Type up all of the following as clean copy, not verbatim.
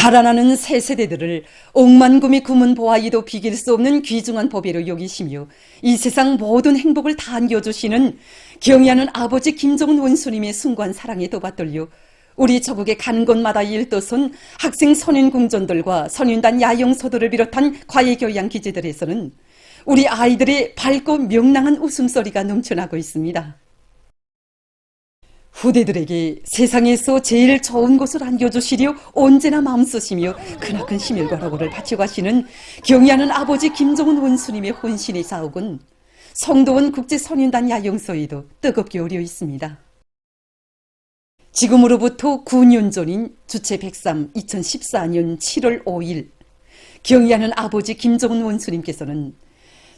자라나는 새 세대들을 억만금이 구문 보아이도 비길 수 없는 귀중한 법예로 여기시며 이 세상 모든 행복을 다 안겨주시는 경애하는 아버지 김정은 원수님의 숭고한 사랑에 도받들려 우리 전국에 가는 곳마다 일떠선 학생 선윤공전들과 선윤단 야영소들을 비롯한 과외교양 기지들에서는 우리 아이들의 밝고 명랑한 웃음소리가 넘쳐나고 있습니다. 후대들에게 세상에서 제일 좋은 곳을 안겨주시려 언제나 마음쓰시며 크나큰 심혈과 노고를 바쳐가시는 경애하는 아버지 김정은 원수님의 혼신의 자욱은 성도원 국제선윤단 야영소에도 뜨겁게 오려 있습니다. 지금으로부터 9년 전인 주체 103 2014년 7월 5일 경애하는 아버지 김정은 원수님께서는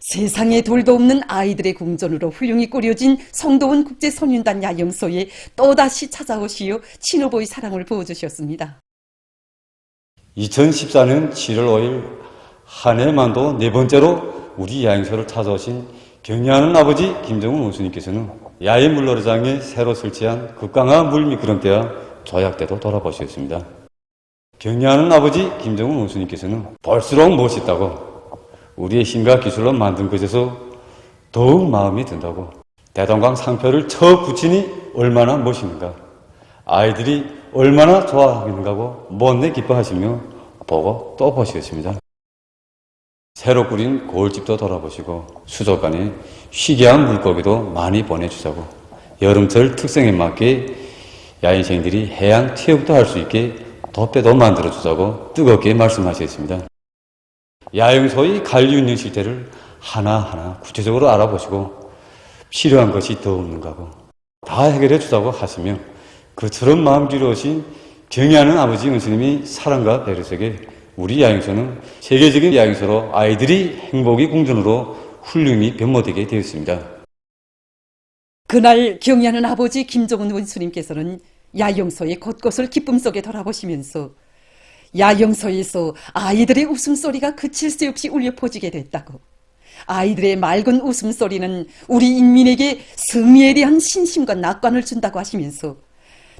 세상에 돌도 없는 아이들의 궁전으로 훌륭히 꾸려진 성도원 국제선윤단 야영소에 또다시 찾아오시어 친오보의 사랑을 부어주셨습니다. 2014년 7월 5일 한 해만도 네 번째로 우리 야영소를 찾아오신 경애하는 아버지 김정은 원수님께서는 야외 물놀이장에 새로 설치한 극강한 물 미끄럼대와 조약대도 돌아보셨습니다. 경애하는 아버지 김정은 원수님께서는 볼수록 멋있다고 우리의 힘과 기술로 만든 것에서 더욱 마음이 든다고 대동강 상표를 쳐 붙이니 얼마나 멋있는가, 아이들이 얼마나 좋아하겠는가고 못내 기뻐하시며 보고 또 보시겠습니다. 새로 꾸린 고을집도 돌아보시고 수족관에 희귀한 물고기도 많이 보내주자고 여름철 특성에 맞게 야인생들이 해양 체육도 할 수 있게 돛배도 만들어주자고 뜨겁게 말씀하셨습니다. 야영소의 관리 운영 실태를 하나하나 구체적으로 알아보시고 필요한 것이 더 없는가고 다 해결해 주자고 하시며 그처럼 마음 기로우신 경애하는 아버지 원수님이 사랑과 배려 속에 우리 야영소는 세계적인 야영소로 아이들이 행복의 궁전으로 훌륭히 변모되게 되었습니다. 그날 경애하는 아버지 김정은 원수님께서는 야영소의 곳곳을 기쁨 속에 돌아보시면서 야영소에서 아이들의 웃음소리가 그칠 새 없이 울려 퍼지게 됐다고, 아이들의 맑은 웃음소리는 우리 인민에게 승리에 대한 신심과 낙관을 준다고 하시면서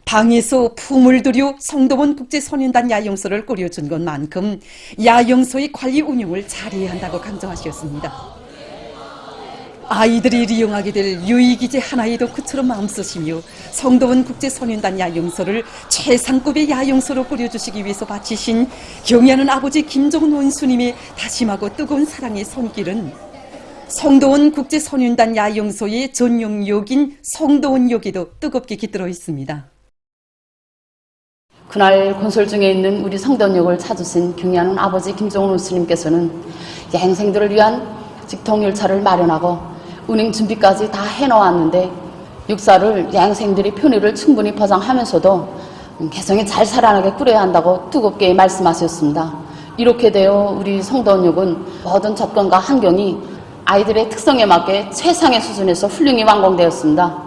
당에서 품을 들여 성도원 국제선윤단 야영소를 꾸려준 것만큼 야영소의 관리 운영을 잘해야 한다고 강조하셨습니다. 아이들이 이용하게 될 유의기재 하나에도 그처럼 마음쓰시며 성도원 국제선윤단 야영소를 최상급의 야영소로 꾸려주시기 위해서 바치신 경애하는 아버지 김정은 원수님의 다심하고 뜨거운 사랑의 손길은 성도원 국제선윤단 야영소의 전용역인 성도원역에도 뜨겁게 깃들어 있습니다. 그날 건설 중에 있는 우리 성도원역을 찾으신 경애하는 아버지 김정은 원수님께서는 야행생들을 위한 직통열차를 마련하고 운행 준비까지 다 해놓았는데 육사를 야행생들의 편의를 충분히 보장하면서도 개성이 잘 살아나게 꾸려야 한다고 뜨겁게 말씀하셨습니다. 이렇게 되어 우리 성도원역은 모든 조건과 환경이 아이들의 특성에 맞게 최상의 수준에서 훌륭히 완공되었습니다.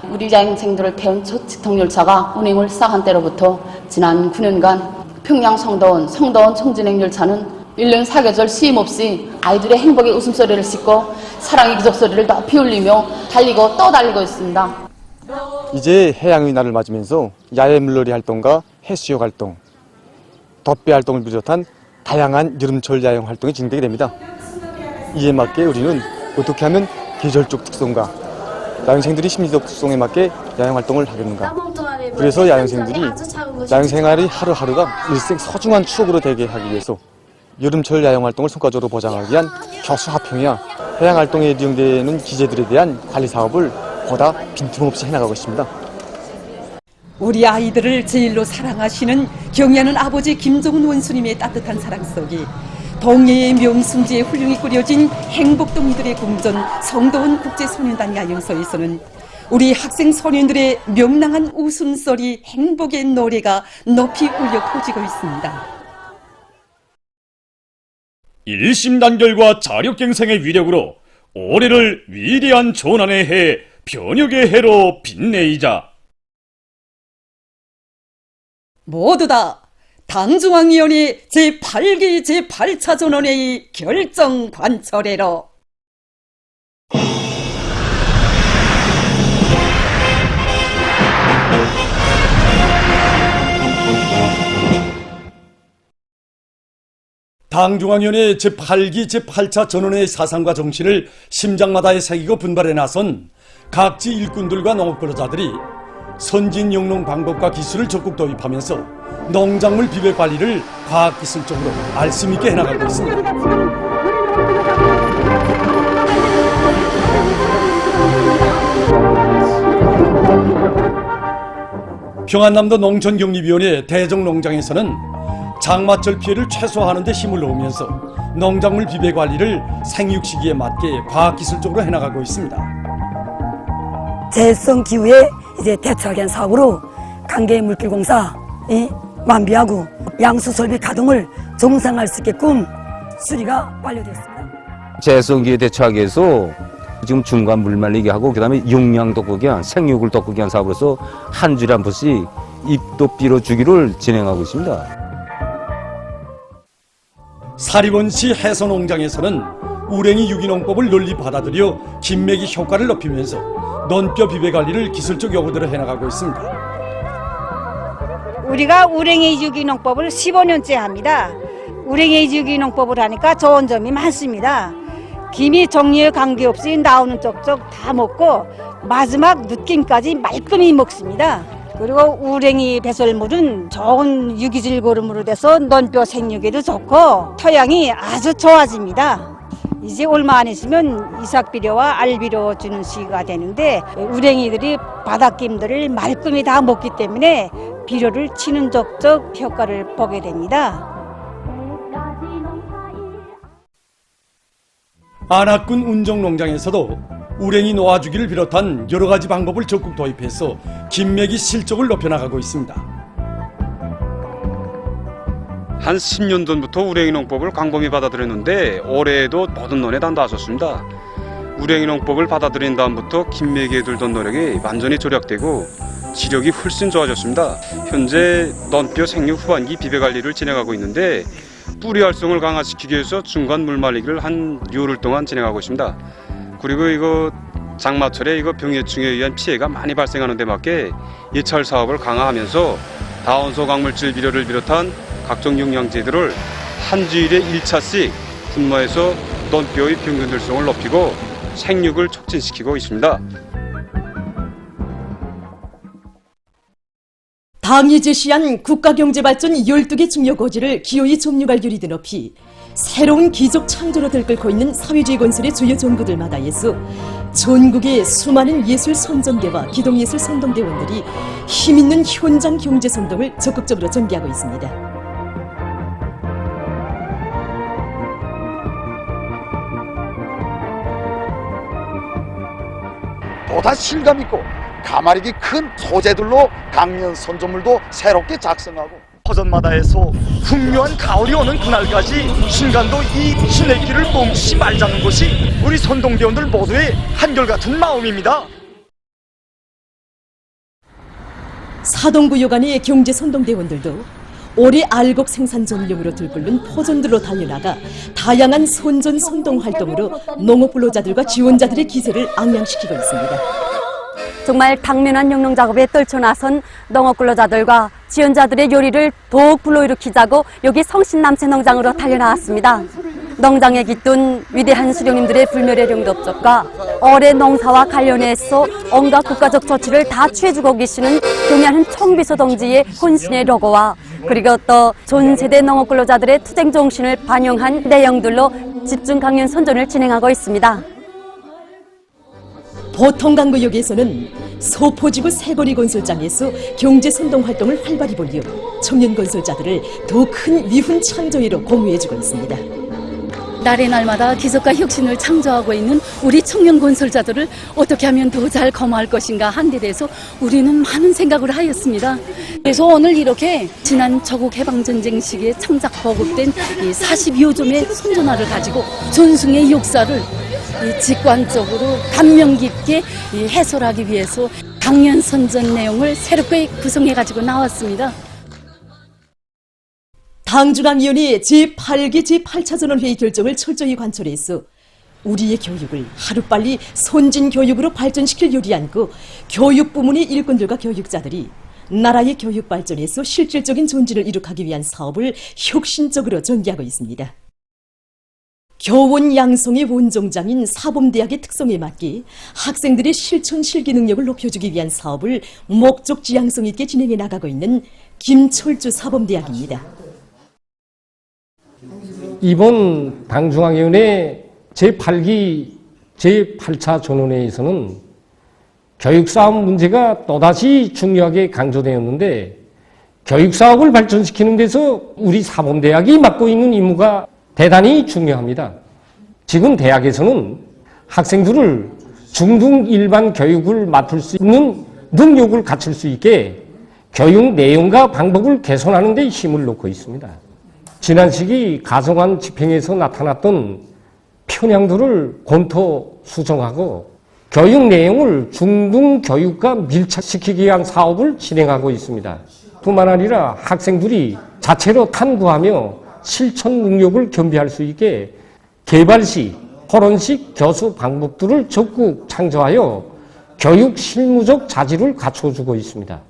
우리 야행생들을 태운 첫 직통열차가 운행을 시작한 때로부터 지난 9년간 평양 성도원 청진행 열차는 1년 4계절 쉼 없이 아이들의 행복의 웃음소리를 싣고 사랑의 기적소리를 높이 울리며 달리고 또 달리고 있습니다. 이제 해양의 날을 맞으면서 야외 물놀이 활동과 해수욕 활동, 돛배 활동을 비롯한 다양한 여름철 야영 활동이 진행되게 됩니다. 이에 맞게 우리는 어떻게 하면 계절적 특성과 야영생들이 심리적 특성에 맞게 야영 활동을 하겠는가. 그래서 야영생들이 야영생활의 하루하루가 일생 소중한 추억으로 되게 하기 위해서 여름철 야영 활동을 성과적으로 보장하기 위한 교수 합평이야 해양 활동에 이용되는 기재들에 대한 관리 사업을 보다 빈틈없이 해나가고 있습니다. 우리 아이들을 제일로 사랑하시는 경애하는 아버지 김정은 원수님의 따뜻한 사랑 속에 동해의 명승지에 훌륭히 꾸려진 행복동이들의 궁전 성도원 국제선윤단 야영소에서는 우리 학생 소년들의 명랑한 웃음소리, 행복의 노래가 높이 울려 퍼지고 있습니다. 일심단결과 자력갱생의 위력으로 올해를 위대한 조난의 해, 변혁의 해로 빛내이자. 모두 다 당중앙위원회 제8기 제8차 전원회의 결정 관철회로 당중앙위원회 제8기 제8차 전원회의 사상과 정신을 심장마다에 새기고 분발해 나선 각지 일꾼들과 농업근로자들이 선진 영농 방법과 기술을 적극 도입하면서 농작물 비배 관리를 과학기술적으로 알심 있게 해나가고 있습니다. 평안남도 농촌격립위원회 대정농장에서는 장마철 피해를 최소화하는 데 힘을 놓으면서 농작물 비배 관리를 생육 시기에 맞게 과학기술적으로 해나가고 있습니다. 재해성 기후에 이제 대처하기 위한 사업으로 강계 물길공사 완비하고 양수 설비 가동을 정상화할 수 있게끔 수리가 완료되었습니다. 재해성기에 대처하기 위해서 지금 중간 물 말리기 하고 그다음에 용량 돋구기 한 생육을 돋구기 한 사업으로서 한 주에 한 번씩 입도 빌어 주기를 진행하고 있습니다. 사리원시 해서농장에서는 우랭이 유기농법을 널리 받아들여 김매기 효과를 높이면서 논뼈 비배 관리를 기술적 요구대로 해나가고 있습니다. 우리가 우랭이 유기농법을 15년째 합니다. 우랭이 유기농법을 하니까 좋은 점이 많습니다. 김이 종류에 관계없이 나오는 쪽쪽 다 먹고 마지막 느낌까지 말끔히 먹습니다. 그리고 우랭이 배설물은 좋은 유기질 고름으로 돼서 논뼈 생육에도 좋고 토양이 아주 좋아집니다. 이제 얼마 안 있으면 이삭비료와 알비료 주는 시기가 되는데 우랭이들이 바닷김들을 말끔히 다 먹기 때문에 비료를 치는 적적 효과를 보게 됩니다. 안악군 운정농장에서도 우랭이 놓아주기를 비롯한 여러 가지 방법을 적극 도입해서 김매기 실적을 높여나가고 있습니다. 한 10년 전부터 우랭이 농법을 광범위 받아들였는데 올해에도 모든 논에 다 나섰습니다. 우랭이 농법을 받아들인 다음부터 김매기에 들던 노력이 완전히 절약되고 지력이 훨씬 좋아졌습니다. 현재 논뼈 생육 후반기 비배 관리를 진행하고 있는데 뿌리 활성을 강화시키기 위해서 중간 물 말리기를 한 열흘 동안 진행하고 있습니다. 그리고 이거 장마철에 이거 병해충에 의한 피해가 많이 발생하는 데 맞게 예찰 사업을 강화하면서 다원소 광물질 비료를 비롯한 각종 영양제들을 한 주일에 1차씩 분모해서 논뼈의 평균 들성을 높이고 생육을 촉진시키고 있습니다. 당이 제시한 국가경제발전 12개 중요 고지를 기호의 점유갈 유리드 높이 새로운 기적 창조로 들끓고 있는 사회주의 건설의 주요 정부들마다에서 전국의 수많은 예술 선전대와 기동예술 선동대원들이 힘있는 현장 경제 선동을 적극적으로 전개하고 있습니다. 보다 실감있고 가마력이 큰 소재들로 강연 선조물도 새롭게 작성하고 허전마다에서 풍요한 가을이 오는 그날까지 신간도 이 신의 길을 멈추지 말자는 것이 우리 선동대원들 모두의 한결같은 마음입니다. 사동구요 간의 경제 선동대원들도 올해 알곡 생산 전용으로 들끓는 포전들로 달려나가 다양한 선전 선동 활동으로 농업근로자들과 지원자들의 기세를 앙양시키고 있습니다. 정말 당면한 영농 작업에 떨쳐나선 농업근로자들과 지원자들의 요리를 더욱 불러일으키자고 여기 성신남새농장으로 달려나왔습니다. 농장에 깃둔 위대한 수령님들의 불멸의 영덕적과 올해 농사와 관련해서 온갖 국가적 조치를 다 취해주고 계시는 경의하는 총비서 동지의 혼신의 로고와 그리고 또 전 세대 농업근로자들의 투쟁 정신을 반영한 내용들로 집중 강연 선전을 진행하고 있습니다. 보통강구역에서는 소포지구 새거리 건설장에서 경제 선동 활동을 활발히 벌여 청년 건설자들을 더 큰 위훈 창조회로 공유해주고 있습니다. 날의 날마다 기적과 혁신을 창조하고 있는 우리 청년 건설자들을 어떻게 하면 더 잘 거머할 것인가 한 데 대해서 우리는 많은 생각을 하였습니다. 그래서 오늘 이렇게 지난 조국 해방전쟁 시기에 창작 보급된 이 40여 점의 선전화를 가지고 전승의 역사를 직관적으로 감명 깊게 해설하기 위해서 강연 선전 내용을 새롭게 구성해가지고 나왔습니다. 당중앙위원회 제8기 제8차전원회의 결정을 철저히 관철해서 우리의 교육을 하루빨리 선진교육으로 발전시킬 요리안고 교육부문의 일꾼들과 교육자들이 나라의 교육 발전에서 실질적인 존재를 이룩하기 위한 사업을 혁신적으로 전개하고 있습니다. 교원 양성의 원종장인 사범대학의 특성에 맞게 학생들의 실천 실기 능력을 높여주기 위한 사업을 목적 지향성 있게 진행해 나가고 있는 김철주 사범대학입니다. 이번 당중앙위원회 제8기 제8차 전원회에서는 교육사업 문제가 또다시 중요하게 강조되었는데 교육사업을 발전시키는 데서 우리 사범대학이 맡고 있는 임무가 대단히 중요합니다. 지금 대학에서는 학생들을 중등 일반 교육을 맡을 수 있는 능력을 갖출 수 있게 교육 내용과 방법을 개선하는 데 힘을 놓고 있습니다. 지난 시기 가정안 집행에서 나타났던 편향들을 검토 수정하고 교육 내용을 중등 교육과 밀착시키기 위한 사업을 진행하고 있습니다. 뿐만 아니라 학생들이 자체로 탐구하며 실천 능력을 겸비할 수 있게 개발 시 토론식 교수 방법들을 적극 창조하여 교육 실무적 자질을 갖춰주고 있습니다.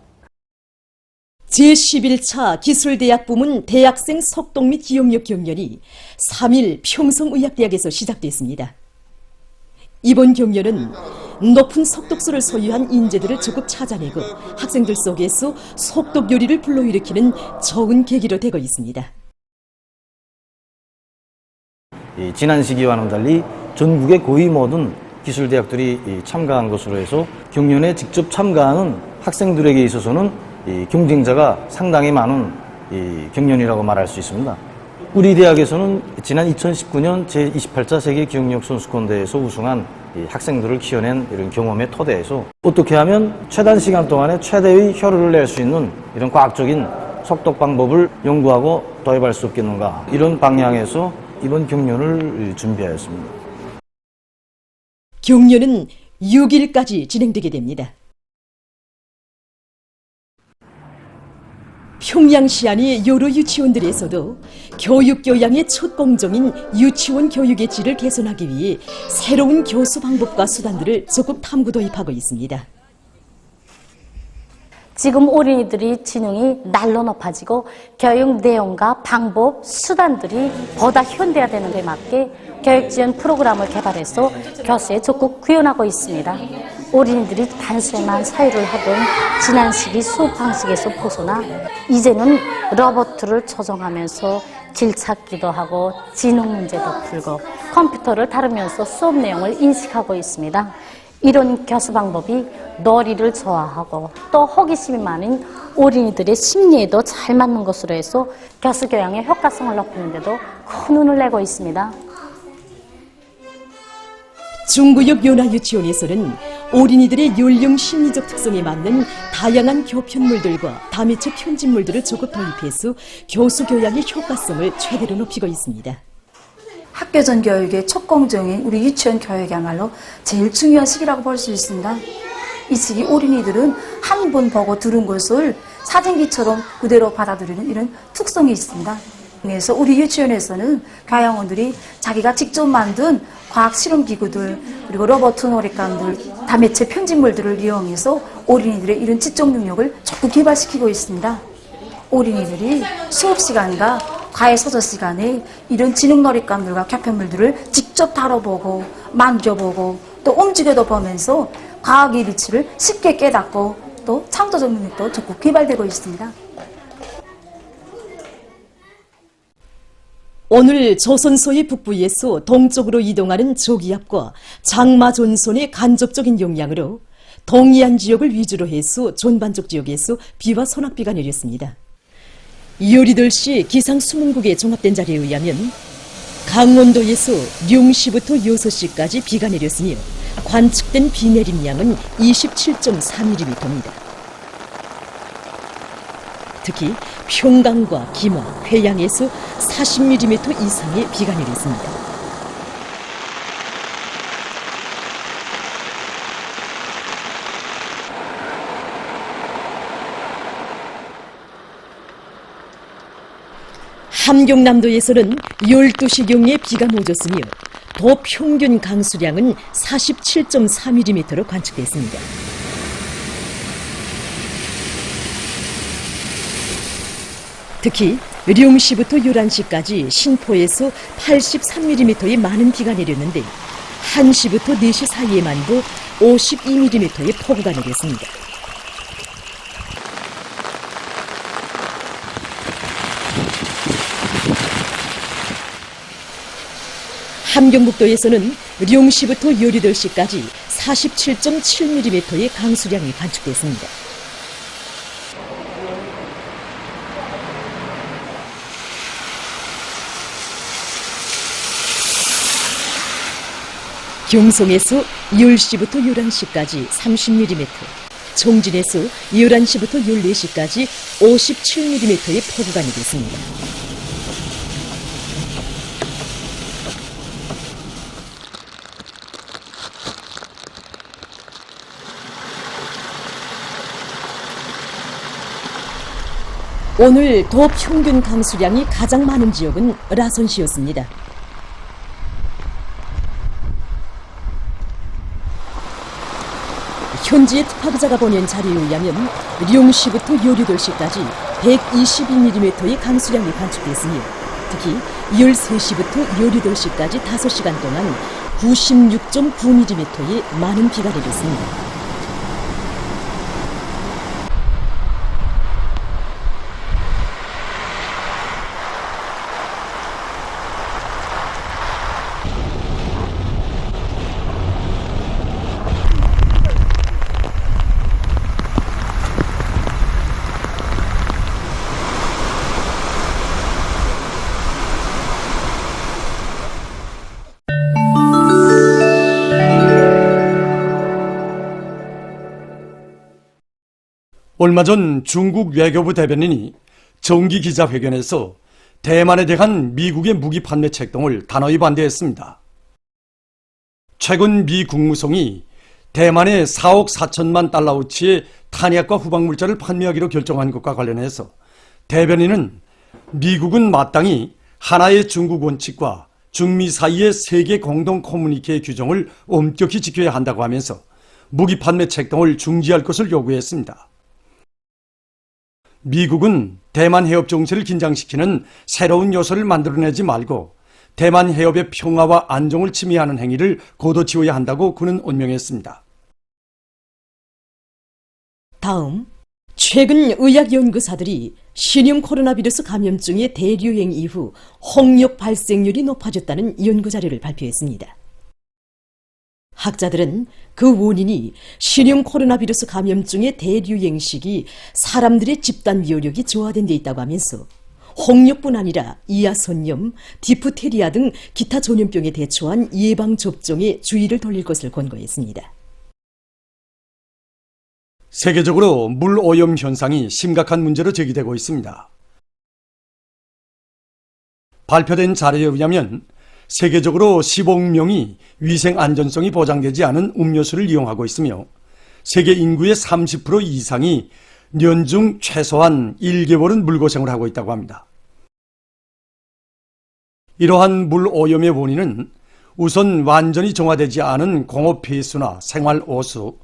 제11차 기술대학 부문 대학생 석동 및 기억력 경연이 3일 평성의학대학에서 시작됐습니다. 이번 경연은 높은 속독수를 소유한 인재들을 적극 찾아내고 학생들 속에서 속독 요리를 불러일으키는 좋은 계기로 되고 있습니다. 지난 시기와는 달리 전국의 거의 모든 기술대학들이 참가한 것으로 해서 경연에 직접 참가하는 학생들에게 있어서는 경쟁자가 상당히 많은 경연이라고 말할 수 있습니다. 우리 대학에서는 지난 2019년 제28차 세계 기억력 선수권대회에서 우승한 학생들을 키워낸 이런 경험의 토대에서 어떻게 하면 최단 시간 동안에 최대의 효율을 낼 수 있는 이런 과학적인 속독 방법을 연구하고 도입할 수 없겠는가, 이런 방향에서 이번 경연을 준비하였습니다. 경연은 6일까지 진행되게 됩니다. 평양시안의 여러 유치원들에서도 교육교양의 첫 공정인 유치원 교육의 질을 개선하기 위해 새로운 교수 방법과 수단들을 적극 탐구 도입하고 있습니다. 지금 어린이들이 지능이 날로 높아지고 교육 내용과 방법, 수단들이 보다 현대화되는 데 맞게 교육 지원 프로그램을 개발해서 교수에 적극 구현하고 있습니다. 어린이들이 단순한 사유를 하던 지난 시기 수업 방식에서 벗어나 이제는 로봇을 조정하면서 길 찾기도 하고 지능 문제도 풀고 컴퓨터를 다루면서 수업 내용을 인식하고 있습니다. 이런 교수 방법이 놀이를 좋아하고 또 호기심이 많은 어린이들의 심리에도 잘 맞는 것으로 해서 교수 교양의 효과성을 높이는 데도 큰 운을 내고 있습니다. 중구역 연화유치원에서는 어린이들의 연령 심리적 특성에 맞는 다양한 교편물들과 다미처 편집물들을 적극 도입해서 교수 교양의 효과성을 최대로 높이고 있습니다. 학교 전 교육의 첫 공정인 우리 유치원 교육이야말로 제일 중요한 시기라고 볼 수 있습니다. 이 시기 어린이들은 한 번 보고 들은 것을 사진기처럼 그대로 받아들이는 이런 특성이 있습니다. 그래서 우리 유치원에서는 교양원들이 자기가 직접 만든 과학 실험기구들, 그리고 로봇 놀이감들, 다매체 편집물들을 이용해서 어린이들의 이런 지적 능력을 적극 개발시키고 있습니다. 어린이들이 수업 시간과 과외 서적 시간에 이런 지능 놀이감들과 교편물들을 직접 다뤄보고 만져보고 또 움직여도 보면서 과학의 이치를 쉽게 깨닫고 또 창조적 능력도 적극 개발되고 있습니다. 오늘 조선소의 북부에서 동쪽으로 이동하는 저기압과 장마존손의 간접적인 영향으로 동해안 지역을 위주로 해서 전반적 지역에서 비와 소낙비가 내렸습니다. 12시 기상수문국의 종합된 자료에 의하면 강원도에서 0시부터 6시까지 비가 내렸으며 관측된 비 내림량은 27.4mm입니다. 특히 평강과 김화, 회양에서 40mm 이상의 비가 내렸습니다. 함경남도에서는 12시경에 비가 쏟아졌으며 도평균 강수량은 47.4mm로 관측됐습니다. 특히 룡시부터 요란시까지 신포에서 83mm의 많은 비가 내렸는데 1시부터 4시 사이에만도 52mm의 폭우가 내렸습니다. 함경북도에서는 룡시부터 요리돌시까지 47.7mm의 강수량이 관측됐습니다. 경송에서 10시부터 11시까지 30mm, 종진에서 11시부터 14시까지 57mm의 폭우가 내렸습니다. 오늘 도 평균 강수량이 가장 많은 지역은 라선시였습니다. 현지의 특파기자가 보낸 자료에 의하면 룡시부터 요리돌시까지 122mm의 강수량이 관측됐으며 특히 13시부터 요리돌시까지 5시간 동안 96.9mm의 많은 비가 내렸습니다. 얼마 전 중국 외교부 대변인이 정기 기자회견에서 대만에 대한 미국의 무기 판매 책동을 단호히 반대했습니다. 최근 미 국무성이 대만에 4억 4천만 달러어치의 탄약과 후방물자를 판매하기로 결정한 것과 관련해서 대변인은 미국은 마땅히 하나의 중국 원칙과 중미 사이의 세계 공동 커뮤니케 규정을 엄격히 지켜야 한다고 하면서 무기 판매 책동을 중지할 것을 요구했습니다. 미국은 대만 해협 정세를 긴장시키는 새로운 요소를 만들어내지 말고 대만 해협의 평화와 안정을 침해하는 행위를 걷어치워야 한다고 그는 언명했습니다. 다음, 최근 의학연구사들이 신형 코로나 비루스 감염증의 대유행 이후 홍역 발생률이 높아졌다는 연구자료를 발표했습니다. 학자들은 그 원인이 신형 코로나 비루스 감염증의 대유행 시기 사람들의 집단 면역이 저하된 데 있다고 하면서 홍역뿐 아니라 이하선염, 디프테리아 등 기타 전염병에 대처한 예방접종에 주의를 돌릴 것을 권고했습니다. 세계적으로 물 오염 현상이 심각한 문제로 제기되고 있습니다. 발표된 자료에 의하면 세계적으로 10억 명이 위생 안전성이 보장되지 않은 음료수를 이용하고 있으며 세계 인구의 30% 이상이 연중 최소한 1개월은 물고생을 하고 있다고 합니다. 이러한 물 오염의 원인은 우선 완전히 정화되지 않은 공업 폐수나 생활 오수,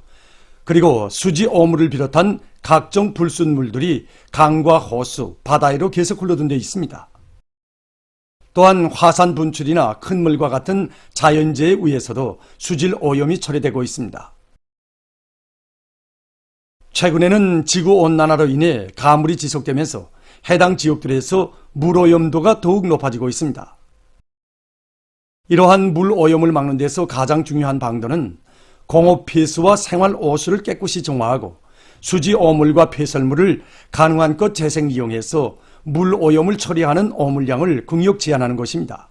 그리고 수지 오물을 비롯한 각종 불순물들이 강과 호수, 바다로 계속 흘러든 데 있습니다. 또한 화산 분출이나 큰 물과 같은 자연재해에 의해서도 수질 오염이 처리되고 있습니다. 최근에는 지구온난화로 인해 가물이 지속되면서 해당 지역들에서 물오염도가 더욱 높아지고 있습니다. 이러한 물오염을 막는 데서 가장 중요한 방도는 공업 폐수와 생활 오수를 깨끗이 정화하고 수지 오물과 폐설물을 가능한 것 재생 이용해서 물 오염을 처리하는 오물량을 극력 제한하는 것입니다.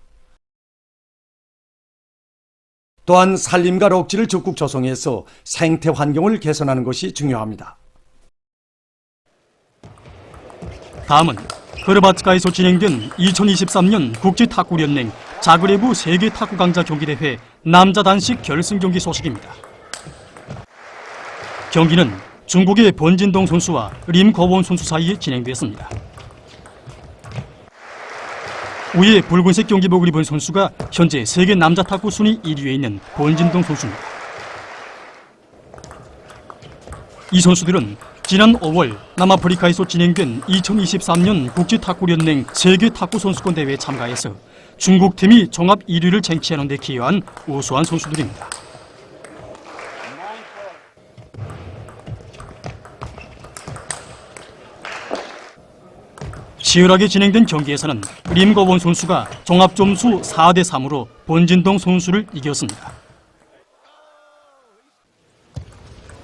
또한 산림과 록지를 적극 조성해서 생태 환경을 개선하는 것이 중요합니다. 다음은 흐르바츠카에서 진행된 2023년 국제탁구연맹 자그레브 세계 탁구 강자 경기대회 남자 단식 결승 경기 소식입니다. 경기는 중국의 번진동 선수와 림거원 선수 사이에 진행됐습니다. 위에 붉은색 경기복을 입은 선수가 현재 세계 남자 탁구 순위 1위에 있는 번진동 선수입니다. 이 선수들은 지난 5월 남아프리카에서 진행된 2023년 국제탁구연맹 세계탁구선수권 대회에 참가해서 중국팀이 종합 1위를 쟁취하는 데 기여한 우수한 선수들입니다. 치열하게 진행된 경기에서는 림거원 선수가 종합점수 4대 3으로 본진동 선수를 이겼습니다.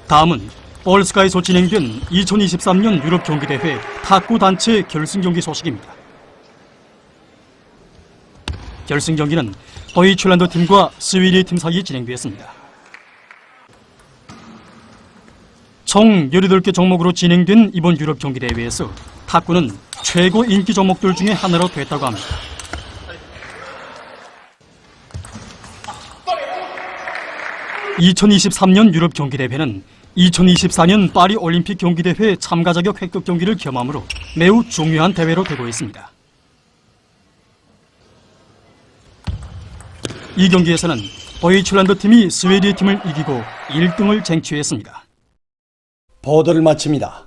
다음은 볼스카에서 진행된 2023년 유럽 경기대회 탁구 단체 결승 경기 소식입니다. 결승 경기는 더이출란드 팀과 스웨덴 팀 사이에 진행되었습니다. 총 18개 종목으로 진행된 이번 유럽 경기대회에서 탁구는 최고 인기 종목들 중에 하나로 됐다고 합니다. (2023년) 유럽 경기대회는 2024년 파리 올림픽 경기대회 참가 자격 획득 경기를 겸함으로 매우 중요한 대회로 되고 있습니다. 이 경기에서는 더이출란드 팀이 스웨덴 팀을 이기고 1등을 쟁취했습니다. 보도를 마칩니다.